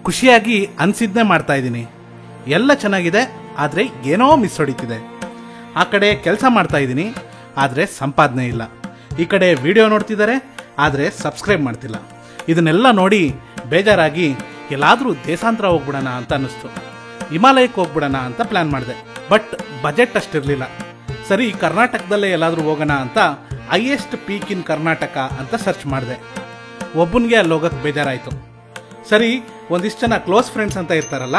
ಖುಷಿಯಾಗಿ ಅನ್ಸಿದ್ನೇ ಮಾಡ್ತಾ ಇದ್ದೀನಿ. ಎಲ್ಲ ಚೆನ್ನಾಗಿದೆ, ಆದರೆ ಏನೋ ಮಿಸ್ ಹೊಡಿತಿದೆ. ಆ ಕಡೆ ಕೆಲಸ ಮಾಡ್ತಾ ಇದ್ದೀನಿ, ಆದರೆ ಸಂಪಾದನೆ ಇಲ್ಲ. ಈ ಕಡೆ ವಿಡಿಯೋ ನೋಡ್ತಿದ್ದಾರೆ, ಆದರೆ ಸಬ್ಸ್ಕ್ರೈಬ್ ಮಾಡ್ತಿಲ್ಲ. ಇದನ್ನೆಲ್ಲ ನೋಡಿ ಬೇಜಾರಾಗಿ ಎಲ್ಲಾದರೂ ದೇಶಾಂತರ ಹೋಗ್ಬಿಡೋಣ ಅಂತ ಅನ್ನಿಸ್ತು. ಹಿಮಾಲಯಕ್ಕೆ ಹೋಗ್ಬಿಡೋಣ ಅಂತ ಪ್ಲ್ಯಾನ್ ಮಾಡಿದೆ. ಬಟ್ ಬಜೆಟ್ ಅಷ್ಟಿರಲಿಲ್ಲ. ಸರಿ, ಕರ್ನಾಟಕದಲ್ಲೇ ಎಲ್ಲಾದರೂ ಹೋಗೋಣ ಅಂತ ಹೈಯೆಸ್ಟ್ ಪೀಕ್ ಇನ್ ಕರ್ನಾಟಕ ಅಂತ ಸರ್ಚ್ ಮಾಡಿದೆ. ಒಬ್ಬನಿಗೆ ಅಲ್ಲಿ ಹೋಗೋಕ್ಕೆ ಬೇಜಾರಾಯಿತು. ಸರಿ, ಒಂದಿಷ್ಟು ಜನ ಕ್ಲೋಸ್ ಫ್ರೆಂಡ್ಸ್ ಅಂತ ಇರ್ತಾರಲ್ಲ,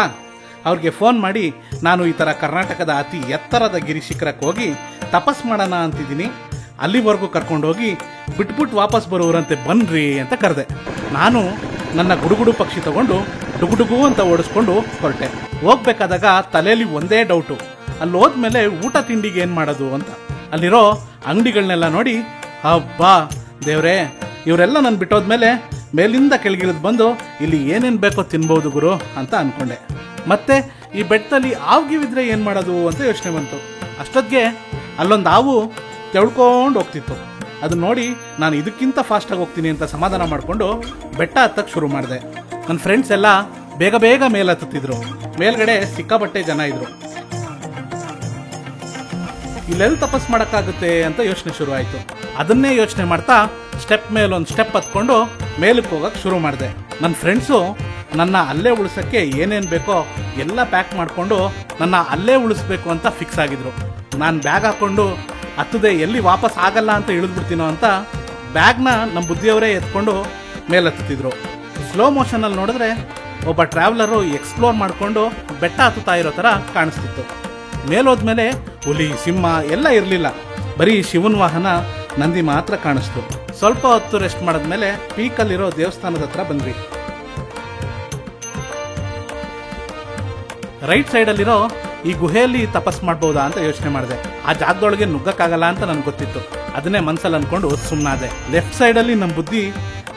ಅವ್ರಿಗೆ ಫೋನ್ ಮಾಡಿ ನಾನು ಈ ಥರ ಕರ್ನಾಟಕದ ಅತಿ ಎತ್ತರದ ಗಿರಿ ಶಿಖರಕ್ಕೆ ಹೋಗಿ ತಪಸ್ ಮಾಡೋಣ ಅಂತಿದ್ದೀನಿ, ಅಲ್ಲಿವರೆಗೂ ಕರ್ಕೊಂಡೋಗಿ ಬಿಟ್ಬಿಟ್ಟು ವಾಪಸ್ ಬರೋರಂತೆ ಬನ್ರಿ ಅಂತ ಕರೆದೆ. ನಾನು ನನ್ನ ಗುಡುಗುಡು ಪಕ್ಷಿ ತಗೊಂಡು ಡುಗುಡುಗು ಅಂತ ಓಡಿಸ್ಕೊಂಡು ಹೊರಟೆ. ಹೋಗ್ಬೇಕಾದಾಗ ತಲೆಯಲ್ಲಿ ಒಂದೇ ಡೌಟು, ಅಲ್ಲಿ ಹೋದ್ಮೇಲೆ ಊಟ ತಿಂಡಿಗೆ ಏನು ಮಾಡೋದು ಅಂತ. ಅಲ್ಲಿರೋ ಅಂಗಡಿಗಳನ್ನೆಲ್ಲ ನೋಡಿ ಅಬ್ಬಾ ದೇವ್ರೇ, ಇವರೆಲ್ಲ ನಾನು ಬಿಟ್ಟೋದ್ಮೇಲೆ ಮೇಲಿಂದ ಕೆಳಗಿಳಿದು ಬಂದು ಇಲ್ಲಿ ಏನೇನು ಬೇಕೋ ತಿನ್ಬೋದು ಗುರು ಅಂತ ಅಂದ್ಕೊಂಡೆ. ಮತ್ತೆ ಈ ಬೆಟ್ಟದಲ್ಲಿ ಹಾವಿಗಿದ್ರೆ ಏನು ಮಾಡೋದು ಅಂತ ಯೋಚನೆ ಬಂತು. ಅಷ್ಟೊತ್ತಿಗೆ ಅಲ್ಲೊಂದು ಹಾವು ತೆಳ್ಕೊಂಡು ಹೋಗ್ತಿತ್ತು. ಅದನ್ನ ನೋಡಿ ನಾನು ಇದಕ್ಕಿಂತ ಫಾಸ್ಟಾಗಿ ಹೋಗ್ತೀನಿ ಅಂತ ಸಮಾಧಾನ ಮಾಡಿಕೊಂಡು ಬೆಟ್ಟ ಹತ್ತಕ್ಕೆ ಶುರು ಮಾಡಿದೆ. ನನ್ನ ಫ್ರೆಂಡ್ಸ್ ಎಲ್ಲ ಬೇಗ ಬೇಗ ಮೇಲೆ ಹತ್ತುತ್ತಿದ್ರು. ಮೇಲ್ಗಡೆ ಸಿಕ್ಕಾಪಟ್ಟೆ ಜನ ಇದ್ರು. ಇಲ್ಲೆಲ್ಲಿ ತಪಸ್ ಮಾಡೋಕ್ಕಾಗುತ್ತೆ ಅಂತ ಯೋಚನೆ ಶುರು ಆಯಿತು. ಅದನ್ನೇ ಯೋಚನೆ ಮಾಡ್ತಾ ಸ್ಟೆಪ್ ಮೇಲೊಂದು ಸ್ಟೆಪ್ ಹತ್ಕೊಂಡು ಮೇಲಕ್ಕೆ ಹೋಗಕ್ಕೆ ಶುರು ಮಾಡಿದೆ. ನನ್ನ ಫ್ರೆಂಡ್ಸು ನನ್ನ ಅಲ್ಲೇ ಉಳಿಸೋಕ್ಕೆ ಏನೇನು ಬೇಕೋ ಎಲ್ಲ ಪ್ಯಾಕ್ ಮಾಡಿಕೊಂಡು ನನ್ನ ಅಲ್ಲೇ ಉಳಿಸ್ಬೇಕು ಅಂತ ಫಿಕ್ಸ್ ಆಗಿದ್ರು. ನಾನು ಬ್ಯಾಗ್ ಹಾಕ್ಕೊಂಡು ಹತ್ತದೆ ಎಲ್ಲಿ ವಾಪಸ್ ಆಗಲ್ಲ ಅಂತ ಇಳಿದ್ಬಿಡ್ತೀನೋ ಅಂತ ಬ್ಯಾಗ್ನ ನಮ್ಮ ಬುದ್ಧಿಯವರೇ ಎತ್ಕೊಂಡು ಮೇಲೆ ಹತ್ತುತ್ತಿದ್ರು. ಸ್ಲೋ ಮೋಷನಲ್ಲಿ ನೋಡಿದ್ರೆ ಒಬ್ಬ ಟ್ರಾವೆಲರು ಎಕ್ಸ್ಪ್ಲೋರ್ ಮಾಡಿಕೊಂಡು ಬೆಟ್ಟ ಹತ್ತುತ್ತಾ ಇರೋ ಥರ ಕಾಣಿಸ್ತಿತ್ತು. ಮೇಲೋದ್ಮೇಲೆ ಹುಲಿ, ಸಿಂಹ ಎಲ್ಲ ಇರಲಿಲ್ಲ, ಬರೀ ಶಿವನ ವಾಹನ ನಂದಿ ಮಾತ್ರ ಕಾಣಿಸ್ತು. ಸ್ವಲ್ಪ ಹೊತ್ತು ರೆಸ್ಟ್ ಮಾಡಿದ್ಮೇಲೆ ಪೀಕಲ್ಲಿರೋ ದೇವಸ್ಥಾನದ ಹತ್ರ ಬಂದ್ವಿ. ರೈಟ್ ಸೈಡಲ್ಲಿರೋ ಈ ಗುಹೆಯಲ್ಲಿ ತಪಸ್ ಮಾಡ್ಬೋದಾ ಅಂತ ಯೋಚನೆ ಮಾಡಿದೆ. ಆ ಜಾಗದೊಳಗೆ ನುಗ್ಗಕ್ಕಾಗಲ್ಲ ಅಂತ ನನಗೆ ಗೊತ್ತಿತ್ತು. ಅದನ್ನೇ ಮನ್ಸಲ್ಲಿ ಅನ್ಕೊಂಡು ಸುಮ್ಮನಾದೆ. ಲೆಫ್ಟ್ ಸೈಡಲ್ಲಿ ನಮ್ಮ ಬುದ್ಧಿ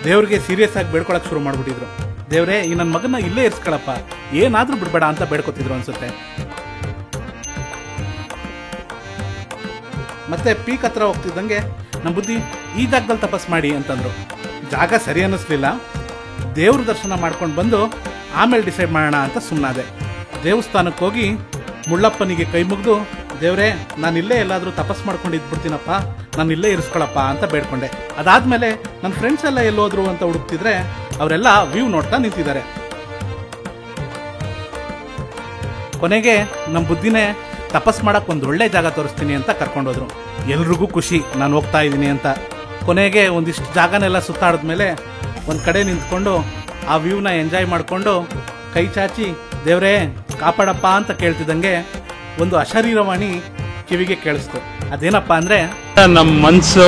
ದೇವ್ರಿಗೆ ಸೀರಿಯಸ್ ಆಗಿ ಬೇಡ್ಕೊಳಕ್ ಶುರು ಮಾಡ್ಬಿಟ್ಟಿದ್ರು. ದೇವ್ರೇ, ಈ ನನ್ನ ಮಗನ ಇಲ್ಲೇ ಇರ್ಸ್ಕೊಳಪ್ಪ, ಏನಾದ್ರೂ ಬಿಡ್ಬೇಡ ಅಂತ ಬೇಡ್ಕೊತಿದ್ರು ಅನ್ಸುತ್ತೆ. ಮತ್ತೆ ಪೀಕ್ ಹತ್ರ ಹೋಗ್ತಿದ್ದಂಗೆ ನಮ್ಮ ಬುದ್ಧಿ ಈ ಜಾಗದಲ್ಲಿ ತಪಸ್ ಮಾಡಿ ಅಂತಂದ್ರು. ಜಾಗ ಸರಿ ಅನ್ನಿಸ್ಲಿಲ್ಲ. ದೇವ್ರ ದರ್ಶನ ಮಾಡ್ಕೊಂಡು ಬಂದು ಆಮೇಲೆ ಡಿಸೈಡ್ ಮಾಡೋಣ ಅಂತ ಸುಮ್ಮನಾದೆ. ದೇವಸ್ಥಾನಕ್ಕೆ ಹೋಗಿ ಮುಳ್ಳಪ್ಪನಿಗೆ ಕೈ ಮುಗಿದು, ದೇವ್ರೇ, ನಾನು ಇಲ್ಲೇ ಎಲ್ಲಾದರೂ ತಪಸ್ ಮಾಡ್ಕೊಂಡು ಇದ್ಬಿಡ್ತೀನಪ್ಪ, ನಾನು ಇಲ್ಲೇ ಇರಿಸ್ಕೊಳಪ್ಪ ಅಂತ ಬೇಡ್ಕೊಂಡೆ. ಅದಾದ್ಮೇಲೆ ನನ್ನ ಫ್ರೆಂಡ್ಸ್ ಎಲ್ಲ ಎಲ್ಲೋದ್ರು ಅಂತ ಹುಡುಕ್ತಿದ್ರೆ ಅವರೆಲ್ಲ ವ್ಯೂ ನೋಡ್ತಾ ನಿಂತಿದ್ದಾರೆ. ಕೊನೆಗೆ ನಮ್ಮ ಬುದ್ಧಿನೇ ತಪಸ್ ಮಾಡಕ್ಕೆ ಒಂದು ಒಳ್ಳೆ ಜಾಗ ತೋರಿಸ್ತೀನಿ ಅಂತ ಕರ್ಕೊಂಡೋದ್ರು. ಎಲ್ರಿಗೂ ಖುಷಿ ನಾನು ಹೋಗ್ತಾ ಇದ್ದೀನಿ ಅಂತ. ಕೊನೆಗೆ ಒಂದಿಷ್ಟು ಜಾಗನೆಲ್ಲ ಸುತ್ತಾಡಿದ್ಮೇಲೆ ಒಂದು ಕಡೆ ನಿಂತ್ಕೊಂಡು ಆ ವ್ಯೂನ ಎಂಜಾಯ್ ಮಾಡಿಕೊಂಡು ಕೈ ಚಾಚಿ ದೇವ್ರೇ ಕಾಪಾಡಪ್ಪ ಅಂತ ಕೇಳ್ತಿದ್ದಂಗೆ ಒಂದು ಅಶರೀರವಾಣಿ ಕಿವಿಗೆ ಕೇಳಿಸ್ತು. ಅದೇನಪ್ಪ ಅಂದರೆ, ನಮ್ಮ ಮನಸ್ಸು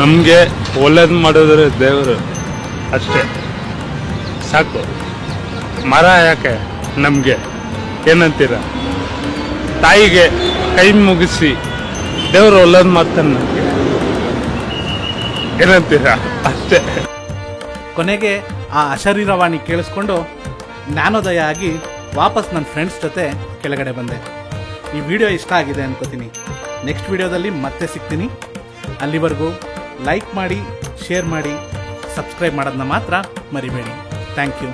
ನಮಗೆ ಒಳ್ಳೇದು ಮಾಡಿದ್ರೆ ದೇವರು ಅಷ್ಟೇ ಸಾಕು. ಮರ ಯಾಕೆ ನಮಗೆ ಏನಂತೀರ? ತಾಯಿಗೆ ಕೈ ಮುಗಿಸಿ ದೇವರು ಒಳ್ಳೇದು ಮಾಡ್ತಾನೆ ನಮಗೆ, ಏನಂತೀರ? ಅಷ್ಟೇ. ಕೊನೆಗೆ ಆ ಅಶರೀರವಾಣಿ ಕೇಳಿಸ್ಕೊಂಡು ಜ್ಞಾನೋದಯ ಆಗಿ ವಾಪಸ್ ನನ್ನ ಫ್ರೆಂಡ್ಸ್ ಜೊತೆ ಕೆಳಗಡೆ ಬಂದೆ. ಈ ವಿಡಿಯೋ ಇಷ್ಟ ಆಗಿದೆ ಅನ್ಕೋತೀನಿ. ನೆಕ್ಸ್ಟ್ ವಿಡಿಯೋದಲ್ಲಿ ಮತ್ತೆ ಸಿಗ್ತೀನಿ. ಅಲ್ಲಿವರೆಗೂ ಲೈಕ್ ಮಾಡಿ, ಶೇರ್ ಮಾಡಿ, ಸಬ್ಸ್ಕ್ರೈಬ್ ಮಾಡೋದನ್ನ ಮಾತ್ರ ಮರಿಬೇಡಿ. Thank you.